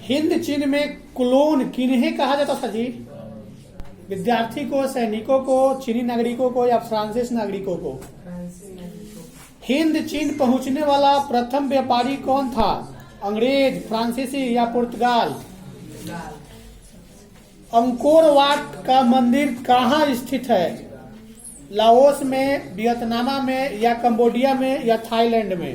हिंद चीन में क्लोन किन्हें कहा जाता था जी? विद्यार्थी को, सैनिकों को, चीनी नागरिकों को या फ्रांसीसी नागरिकों को? हिंद चीन पहुंचने वाला प्रथम व्यापारी कौन था? अंग्रेज, फ्रांसीसी या पुर्तगाल? अंकोर वाट का मंदिर कहाँ स्थित है? लाओस में, वियतनाम में या कंबोडिया में या थाईलैंड में?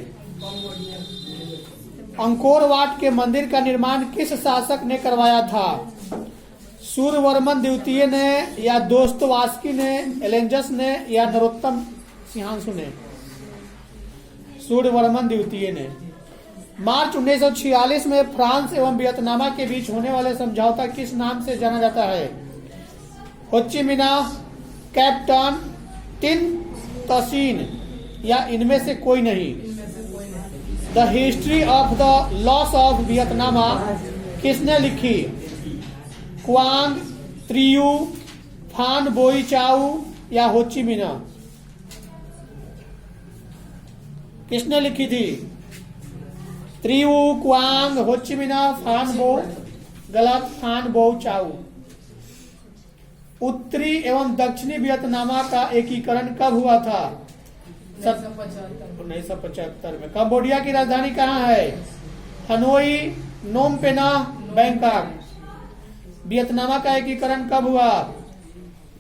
अंकोर वाट के मंदिर का निर्माण किस शासक ने करवाया था? सूर्यवर्मन द्वितीय ने या दोस्तोवस्की ने, एलेंजस ने या नरोत्तम सिंहांशु ने? सूर्यवर्मन द्वितीय ने। मार्च 1946 में फ्रांस एवं वियतनाम के बीच होने वाले समझौता किस नाम से जाना जाता है? होची मिन्ह, कैप्टन, टिन तोसीन या इनमें से कोई नहीं? The history of the loss of Vietnam किसने लिखी? क्वांग, त्रियू, फान बोई चाऊ या होची मिन्ह? किसने लिखी थी? त्रियू, क्वांग, होची मिन्ह, फान बो? गलत, फान बो चाऊ। उत्तरी एवं दक्षिणी वियतनाम का एकीकरण कब हुआ था? 1975 में। कंबोडिया की राजधानी कहाँ है? हनोई, नोम पेन्ह, बैंकॉक। वियतनाम का एकीकरण कब हुआ?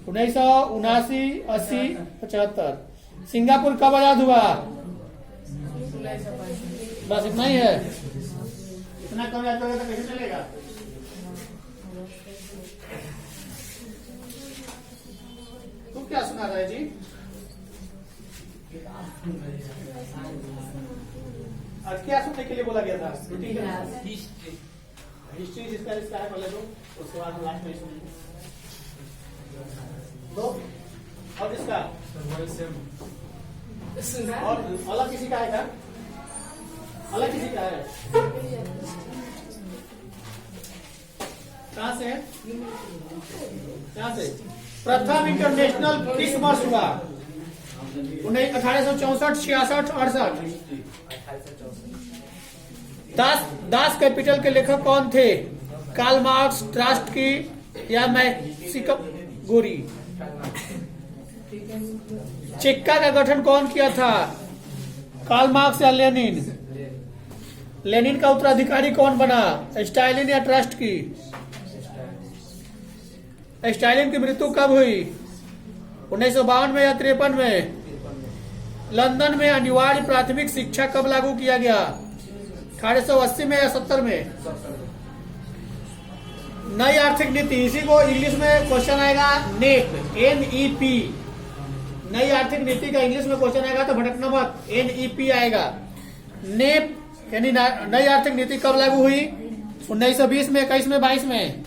1979, 80, 75। सिंगापुर कब आजाद हुआ? बस इतना ही है। इतना कम याद करोगे तो कैसे चलेगा? तुम क्या सुना रहे जी? आज क्या सुनने के लिए बोला गया था? हिस्ट्री जिसका है पहले तो, उसके बाद हम लास्ट में सुनेंगे। दो और जिसका और अलग किसी का है क्या? अलग किसी का है? कहाँ से? कहाँ से? प्रथम इंटरनेशनल किस वर्ष हुआ? 1864, 66, 68? दास कैपिटल के लेखक कौन थे? कार्ल मार्क्स, ट्रास्टकी या मैक्सिम गोरी? चेक्का का गठन कौन किया था? कार्ल मार्क्स या लेनिन? लेनिन का उत्तराधिकारी कौन बना? स्टालिन या ट्रास्टकी? स्टालिन की मृत्यु कब हुई? 1952 में या 53 में? लंदन में अनिवार्य प्राथमिक शिक्षा कब लागू किया गया? 1880 में या 70 में? नई आर्थिक नीति, इसी को इंग्लिश में क्वेश्चन आएगा नेप, NEP। नई आर्थिक नीति का इंग्लिश में क्वेश्चन आएगा तो भटकना मत, NEP आएगा। नेप यानी नई आर्थिक नीति कब लागू हुई? 1920 में, 21 में, 22 में?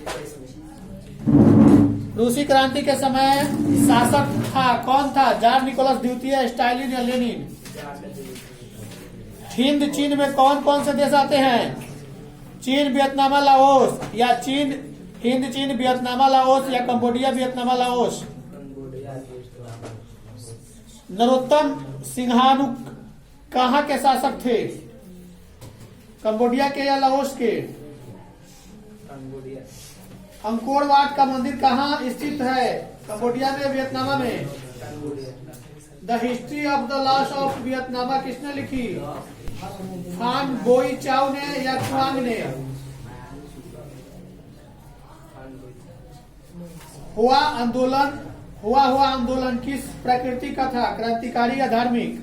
रूसी क्रांति के समय शासक था कौन था? जार निकोलस द्वितीय, स्टालिन या लेनिन? हिंद चीन में कौन कौन से देश आते हैं? चीन, वियतनाम, लाओस या हिंद चीन, वियतनाम, लाओस या कंबोडिया, वियतनाम, लाओस? नरोत्तम सिंहानु कहाँ के शासक थे? कंबोडिया के या लाओस के? अंकोर वाट का मंदिर कहाँ स्थित है? कंबोडिया में, वियतनाम में? The history of the loss of Vietnam किसने लिखी? फान बोई चाऊ ने या क्वांग ने? हुआ आंदोलन किस प्रकृति का था? क्रांतिकारी या धार्मिक?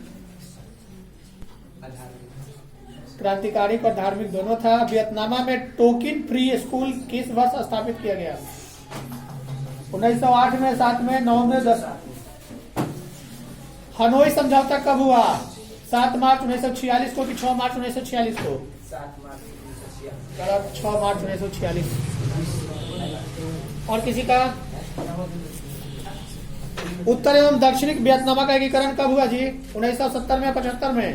क्रांतिकारिक और धार्मिक दोनों था। वियतनाम में टोकिन फ्री स्कूल किस वर्ष स्थापित किया गया? 1908 में, 7 में, 9 में, 10? हनोई समझौता कब हुआ? 7 मार्च 1946 को कि 6 मार्च 1946 को? 6 मार्च 1946। और किसी का? उत्तर एवं दक्षिणी वियतनाम का एकीकरण कब हुआ जी? 1970 में, 75 में?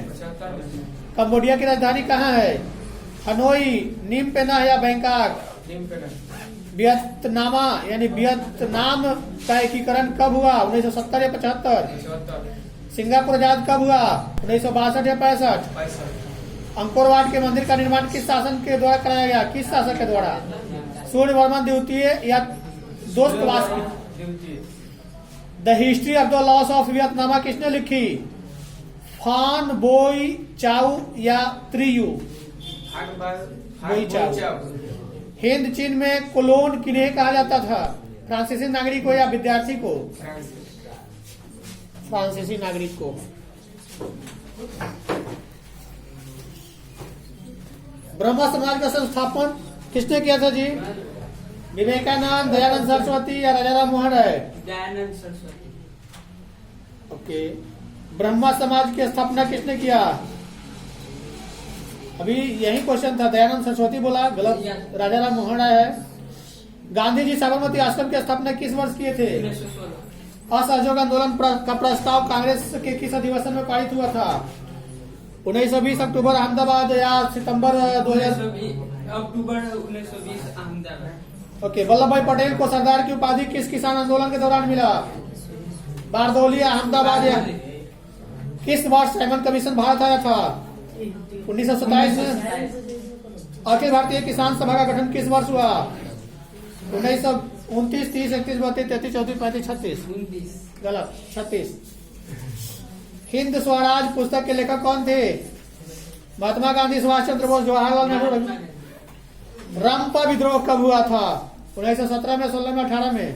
कंबोडिया की राजधानी कहाँ है? हनोई, नीम पेन्ह या बैंकॉक? वियतनाम यानी वियतनाम का एकीकरण कब हुआ? 1970 या 75? सिंगापुर आजाद कब हुआ? 1962 या 65? अंकोरवाट के मंदिर का निर्माण किस शासन के द्वारा कराया गया? किस शासक के द्वारा? सूर्यवर्मन द्वितीय या दोस्तवास की? The history of the loss of Vietnam किसने लिखी? फान बोई चाउ या त्रियू? बोई चाउ। हिंद चीन में कोलोन किन्हें कहा जाता था? फ्रांसीसी नागरिक को या विद्यार्थी को? फ्रांसीसी नागरिक को। ब्रह्म समाज का संस्थापन किसने किया था जी? विवेकानंद, दयानंद सरस्वती या राजाराम मोहन राय? दयानंद सरस्वती। ओके। ब्रह्मा समाज की स्थापना किसने किया? अभी यही क्वेश्चन था, दयानंद सरस्वती बोला, गलत, राजाराम मोहन राय है। गांधी जी साबरमती आश्रम की स्थापना किस वर्ष किए थे? 1916। असहयोग आंदोलन का प्रस्ताव कांग्रेस के किस अधिवेशन में पारित हुआ था? 1920 अक्टूबर अहमदाबाद या सितंबर 2000? अक्टूबर 1920 अहमदाबाद। ओके। वल्लभ भाई पटेल को सरदार की उपाधि किस किसान आंदोलन के दौरान मिला? बारदौली, अहमदाबाद या? किस वर्ष साइमन कमीशन भारत आया था? 1927 में। अखिल भारतीय किसान सभा का गठन किस वर्ष हुआ? 1929, 30, 31, 32, 33, 34, 35, 36? 29। गलत, 36। हिंद स्वराज पुस्तक के लेखक कौन थे? महात्मा गांधी, सुभाष चंद्र बोस, जवाहरलाल नेहरू। रंपा विद्रोह कब हुआ था? 1917 में, 16 में, 18 में?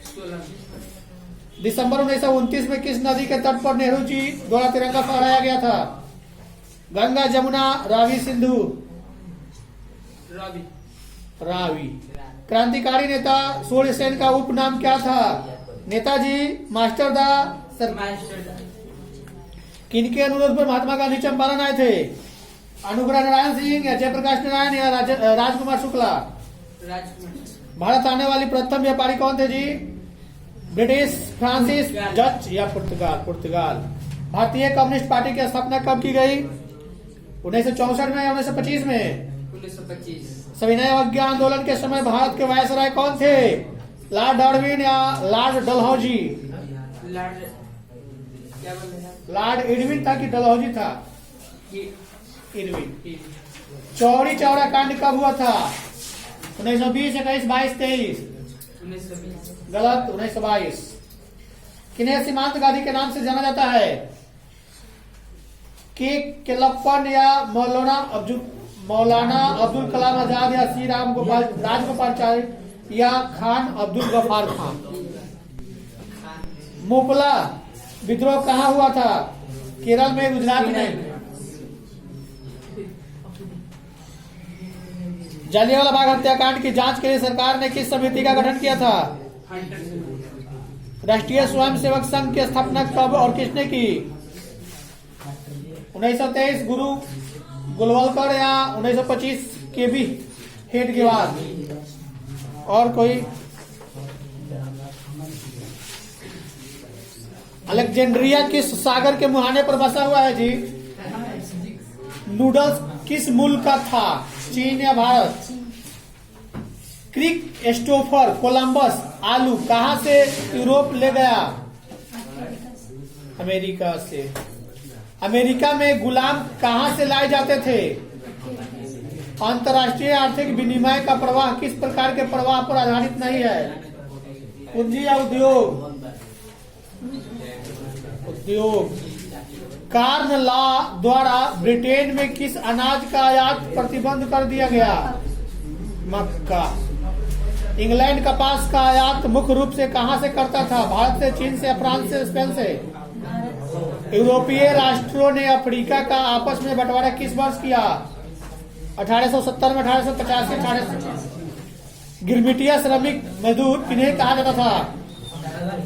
16। दिसंबर 1929 में किस नदी के तट पर नेहरू जी द्वारा तिरंगा फहराया गया था? गंगा, जमुना, रावी, सिंधु? रावी। रावी। क्रांतिकारी नेता सूर्य सेन का उपनाम क्या था? नेताजी, मास्टरदा, किनके अनुरोध पर महात्मा गांधी चंपारण आए थे? अनुग्रह नारायण सिंह या जयप्रकाश नारायण या राजकुमार शुक्ला? राजकुमार। भारत आने वाली प्रथम व्यापारी कौन थे जी? ब्रिटिश, फ्रांसिस, डच या पुर्तगाल? पुर्तगाल। भारतीय कम्युनिस्ट पार्टी की स्थापना कब की गई? 1964 में या 1925 में? 1925। सविनय अवज्ञा आंदोलन के समय भारत के वायसराय कौन थे? लॉर्ड डार्विन या लॉर्ड डलहौजी? क्या बोल रहे हैं? लॉर्ड इरविन था कि डलहौजी था? इरविन। चौरी चौरा कांड कब हुआ था? 1920, 21, 22, 23? 1920। गलत, 1922। किन्हें सीमांत गांधी के नाम से जाना जाता है? के केलप्पन या मौलाना अब्दुल कलाम आजाद या श्री राजगोपालचारी या खान अब्दुल गफार खान? मोपला विद्रोह कहाँ हुआ था? केरल में, गुजरात में? जालियांवाला बाग हत्याकांड की जांच के लिए सरकार ने किस समिति का गठन किया था? राष्ट्रीय स्वयंसेवक संघ की स्थापना कब और किसने की? 1923 गुरु गोलवलकर या 1925 के भी हेड के बाद? और कोई? अलेक्जेंड्रिया किस सागर के मुहाने पर बसा हुआ है जी? नूडल्स किस मुल्क का था? चीन या भारत? क्रिस्टोफर कोलंबस आलू कहां से यूरोप ले गया? अमेरिका से। अमेरिका में गुलाम कहां से लाए जाते थे? अंतर्राष्ट्रीय आर्थिक विनिमय का प्रवाह किस प्रकार के प्रवाह पर आधारित नहीं है? पूंजी या उद्योग? उद्योग। कार्न लॉ द्वारा ब्रिटेन में किस अनाज का आयात प्रतिबंध कर दिया गया? मक्का। इंग्लैंड कपास का आयात मुख्य रूप से कहां से करता था? भारत से, चीन से, फ्रांस से, स्पेन से? यूरोपीय राष्ट्रों ने अफ्रीका का आपस में बंटवारा किस वर्ष किया? 1870 में, 1885, 1850? गिरमिटिया श्रमिक मजदूर किन्हें कहा जाता था?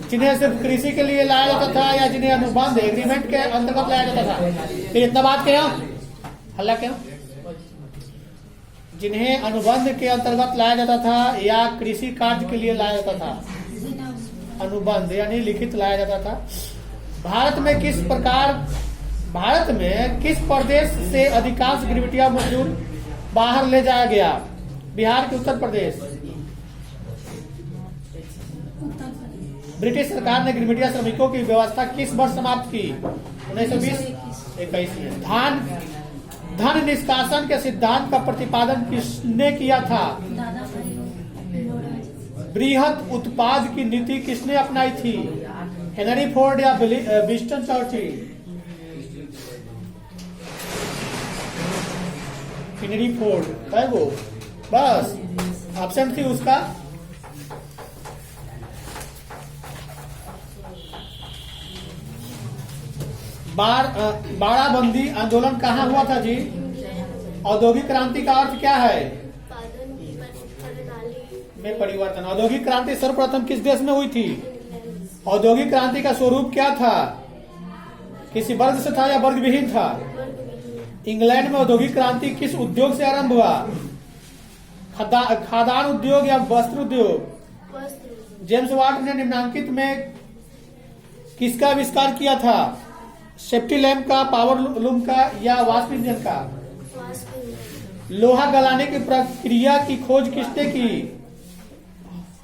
जिन्हें सिर्फ कृषि के लिए लाया जाता था या जिन्हें अनुबंध एग्रीमेंट के अंतर्गत लाया जाता था? फिर इतना बात क्यों? हल्ला क्यों? जिन्हें अनुबंध के अंतर्गत लाया जाता था या कृषि कार्य के लिए लाया जाता था? अनुबंध यानी लिखित लाया जाता था। भारत में किस प्रदेश से अधिकांश गिरमिटिया मजदूर बाहर ले जाया गया? बिहार के उत्तर प्रदेश? ब्रिटिश सरकार ने गिरमिटिया श्रमिकों की व्यवस्था किस वर्ष समाप्त की? 1920, 21 में। धान धन निष्कासन के सिद्धांत का प्रतिपादन किसने किया था? बृहत उत्पाद की नीति किसने अपनाई थी? हेनरी फोर्ड या विंस्टन चर्चिल? हेनरी फोर्ड है वो, बस ऑप्शन थी उसका। बाड़ाबंदी आंदोलन कहाँ हुआ था जी? औद्योगिक क्रांति का अर्थ क्या है? में परिवर्तन। औद्योगिक क्रांति सर्वप्रथम किस देश में हुई थी? औद्योगिक क्रांति का स्वरूप क्या था? किसी वर्ग से था या वर्ग विहीन था? इंग्लैंड में औद्योगिक क्रांति किस उद्योग से आरंभ हुआ? खाद्यान्न उद्योग या वस्त्र उद्योग? जेम्स वाट ने निम्नांकित में किसका आविष्कार किया था? सेफ्टी लैंप का, पावर लूम का या वाष्प इंजन का? लोहा गलाने की प्रक्रिया की खोज किसने की?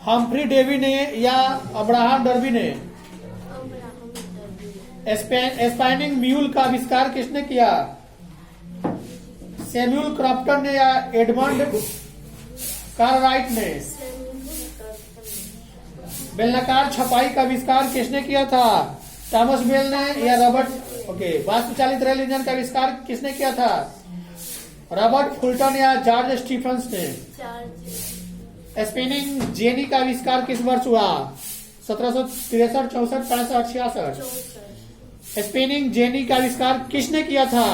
हम्फ्री डेवी ने या अब्राहम डर्बी ने? स्पैनिंग म्यूल का आविष्कार किसने किया? सैमुअल क्रॉम्पटन ने या एडमंड कारराइट ने? बेलनाकार छपाई का आविष्कार किसने किया था? थॉमस बेल ने या रॉबर्ट? वाष्प चालित रेल इंजन का आविष्कार किसने किया था? रॉबर्ट फुल्टन या जॉर्ज स्टीफंस ने? स्पिनिंग जेनी का आविष्कार किस वर्ष हुआ? 1763, 64, 65, 66? स्पिनिंग जेनी का आविष्कार किसने किया था?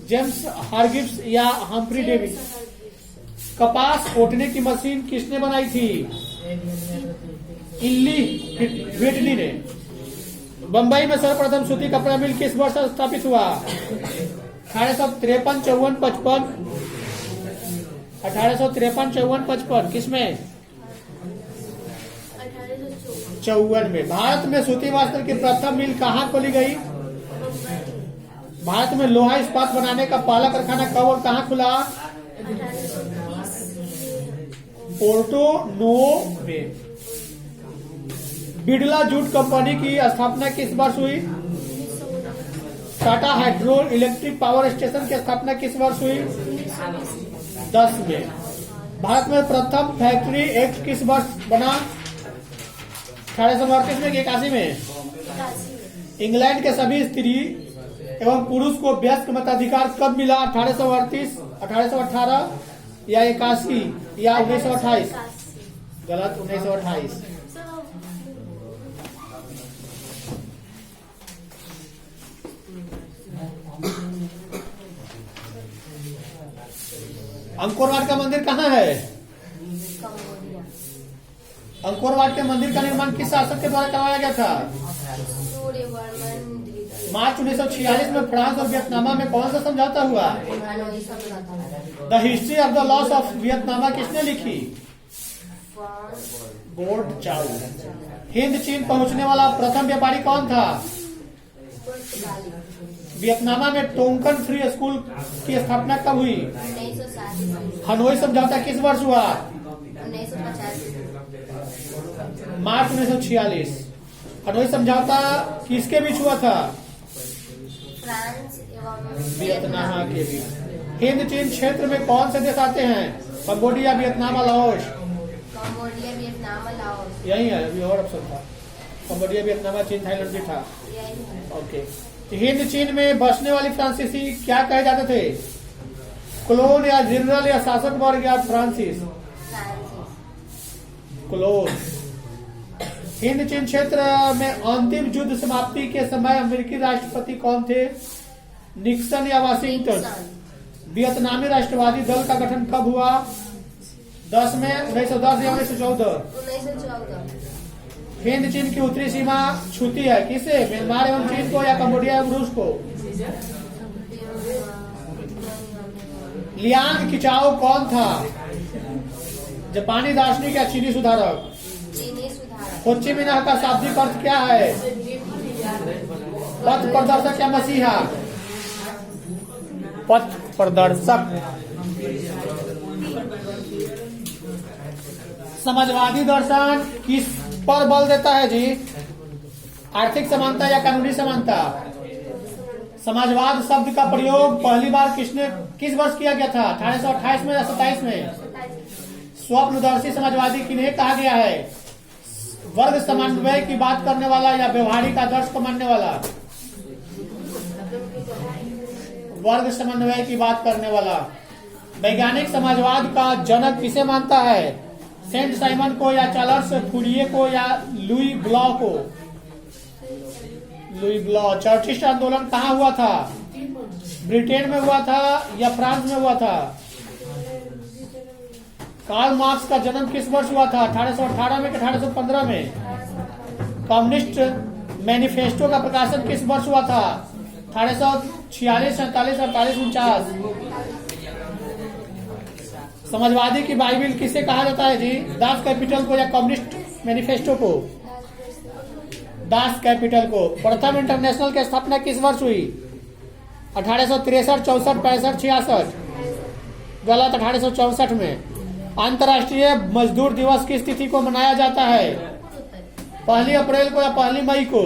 जेम्स हारगिव्स या हम्फ्री डेवी? कपास ओटने की मशीन किसने बनाई थी? इल्ली व्हिटनी ने। बंबई में सर्वप्रथम सूती कपड़ा मिल किस वर्ष स्थापित हुआ? 1853, 54, 55? 1853, 54, 55 किसमें? 54 में। भारत में सूती वस्त्र की प्रथम मिल कहाँ खोली गई? भारत में लोहा इस्पात बनाने का पहला कारखाना कब और कहाँ खुला? पोर्टो नो में। बिड़ला जूट कंपनी की स्थापना किस वर्ष हुई? Tata hydro electric power station की स्थापना किस वर्ष हुई? 10 में। भारत में प्रथम फैक्ट्री एक्ट किस वर्ष बना? 1838 में, 81 में? इंग्लैंड के सभी स्त्री एवं पुरुष को व्यस्क मताधिकार कब मिला? 1838, 1818 या 81 या 1928? गलत, 1928। अंकोरवाट का मंदिर कहाँ है? अंकोरवाट के मंदिर का निर्माण किस शासक के द्वारा करवाया गया था? मार्च 1946 में फ्रांस और वियतनाम में कौन सा समझौता हुआ? The history of the loss of Vietnam किसने लिखी? बोर्ड चाउ। हिंद चीन पहुंचने वाला प्रथम व्यापारी कौन था? वियतनाम में टोंकन फ्री स्कूल की स्थापना कब हुई? हनोई समझौता किस वर्ष हुआ? मार्च 1946। हनोई समझौता किसके बीच हुआ था? फ्रांस एवं वियतनाम के बीच। हिंद चीन क्षेत्र में कौन से देश आते हैं? Cambodia, Vietnam, Laos? Cambodia, Vietnam, Laos. यही है, अभी और ऑप्शन था। कंबोडिया, वियतनाम, चीन, थाईलैंड भी था। ओके। हिंद चीन में बसने वाली फ्रांसीसी क्या कहे जाते थे? क्लोन या जनरल या शासक वर्ग या फ्रांसिस? क्लोन। हिंद चीन क्षेत्र में अंतिम युद्ध समाप्ति के समय अमेरिकी राष्ट्रपति कौन थे? निक्सन या वाशिंगटन? वियतनामी राष्ट्रवादी दल का गठन कब हुआ? 10 में, 1910 या 1914? 1914। हिंद चीन की उत्तरी सीमा छूती है किसे? म्यांमार एवं चीन को या कंबोडिया एवं रूस को? लियांग किचाओ कौन था? जापानी दार्शनिक या चीनी सुधारक? चीनी सुधारक। हो ची मिन्ह का शाब्दिक अर्थ क्या है? पथ प्रदर्शक या मसीहा? पथ प्रदर्शक। समाजवादी दर्शन किस पर बल देता है जी? आर्थिक समानता या कानूनी समानता? समाजवाद शब्द का प्रयोग पहली बार किस वर्ष किया गया था? 1828 में या 27 में? स्वप्नदर्शी समाजवादी किन्हें कहा गया है? वर्ग समन्वय की बात करने वाला या व्यवहारिक आदर्श को मानने वाला? वर्ग समन्वय की बात करने वाला। वैज्ञानिक समाजवाद का जनक किसे मानता है? सेंट साइमन को या चार्ल्स फूरिये को या लुई ब्लॉ को? लुई ब्लॉ। चर्चिस्ट आंदोलन कहाँ हुआ था? ब्रिटेन में हुआ था या फ्रांस में हुआ था? कार्ल मार्क्स का जन्म किस वर्ष हुआ था? 1818 में कि 1815 में? कम्युनिस्ट मैनिफेस्टो का प्रकाशन किस वर्ष हुआ था? 1846, 47, 48, 49? समाजवादी की बाइबिल किसे कहा जाता है जी? दास कैपिटल को या कम्युनिस्ट मैनिफेस्टो को? दास कैपिटल को। प्रथम इंटरनेशनल की स्थापना किस वर्ष हुई? 1863, 64, 65, 66? गलत, 1864 में। अंतर्राष्ट्रीय मजदूर दिवस किस तिथि को मनाया जाता है? 1 अप्रैल को या 1 मई को?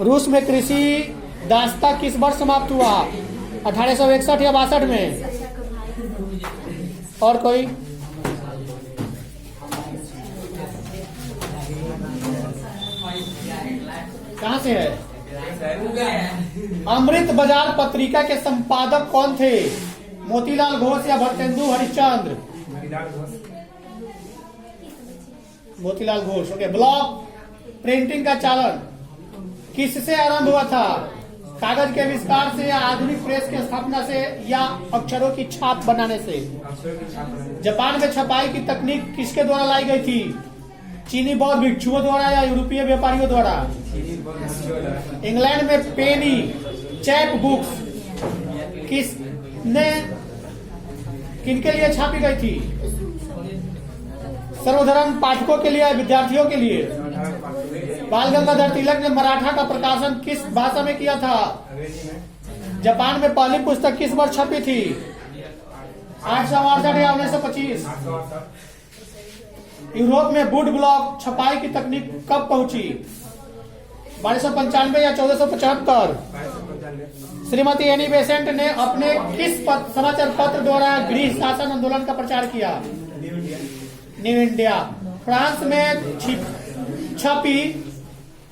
रूस में कृषि दासता किस वर्ष समाप्त हुआ? 1861 या 62 में? और कोई? कहाँ से है? अमृत बाजार पत्रिका के संपादक कौन थे? मोतीलाल घोष या Bharatendu Harishchandra? Motilal Ghosh. Okay. Block printing का चालन किससे आरंभ हुआ था? कागज के आविष्कार से या आधुनिक प्रेस की स्थापना से या अक्षरों की छाप बनाने से? जापान में छपाई की तकनीक किसके द्वारा लाई गई थी? चीनी बौद्ध भिक्षुओं द्वारा या यूरोपीय व्यापारियों द्वारा? इंग्लैंड में पेनी चैप बुक्स किनके लिए छापी गई थी? सर्वधर्म पाठकों के लिए, विद्यार्थियों के लिए? बाल गंगाधर तिलक ने मराठा का प्रकाशन किस भाषा में किया था? जापान में पहली पुस्तक किस वर्ष छपी थी? 868 या 1925? यूरोप में वुड ब्लॉक छपाई की तकनीक कब पहुंची? 1295 या 1475? श्रीमती एनी बेसेंट ने अपने किस समाचार पत्र द्वारा गृह शासन आंदोलन का प्रचार किया? New India. फ्रांस में छपी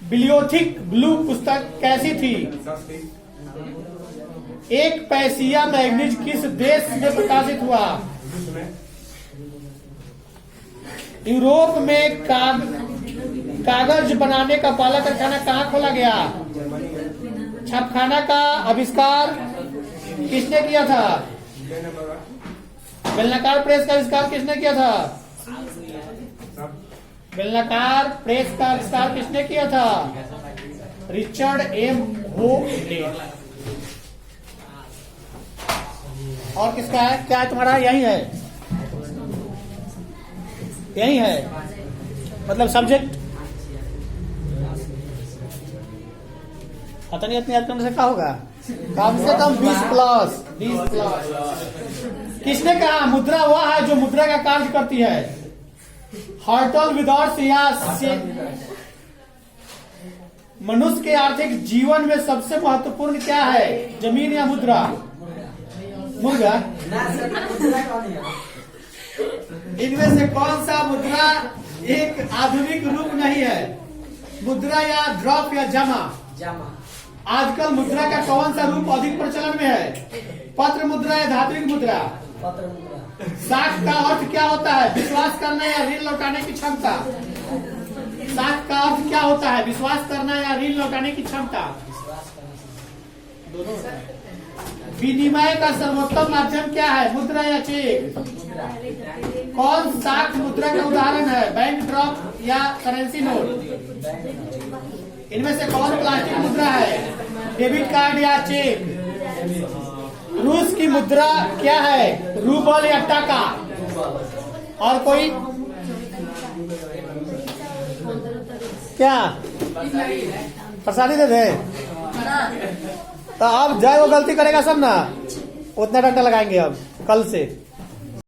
बिलियोथिक ब्लू पुस्तक कैसी थी? एक पैसिया मैगजीन किस देश में प्रकाशित हुआ? यूरोप में कागज बनाने का पहला कारखाना कहाँ खोला गया? छापखाना का आविष्कार किसने किया था? बेलनाकार प्रेस का आविष्कार किसने किया था? बेलनाकार प्रेस का आविष्कार किसने किया था? रिचर्ड एम हो ने। और किसका है? क्या है तुम्हारा? यही है, यही है मतलब सब्जेक्ट। पता नहीं इतनी याद करने से क्या होगा? कम से कम 20 प्लस। किसने कहा मुद्रा वह है जो मुद्रा का कार्य करती है? हर्टल विदर्श या मनुष्य के आर्थिक जीवन में सबसे महत्वपूर्ण क्या है? जमीन या मुद्रा? मुर्गा। इनमें से कौन सा मुद्रा एक आधुनिक रूप नहीं है? मुद्रा या ड्रॉप या जमा? आजकल मुद्रा का कौन सा रूप अधिक प्रचलन में है? पत्र मुद्रा या धात्विक मुद्रा? पत्र मुद्रा। साख का अर्थ क्या होता है? विश्वास करना या ऋण लौटाने की क्षमता? साख का अर्थ क्या होता है? विश्वास करना या ऋण लौटाने की क्षमता? दोनों। विनिमय का सर्वोत्तम माध्यम क्या है? मुद्रा या चेक? कौन साख मुद्रा का उदाहरण है? बैंक ड्रॉप या करेंसी नोट? इनमें से कौन प्लास्टिक मुद्रा है? डेबिट कार्ड या चेक? रूस की मुद्रा क्या है? रूबल या टाका? और कोई? क्या प्रसादी दे दे? तो अब जय वो गलती करेगा सब ना, उतना डंडा लगाएंगे अब कल से।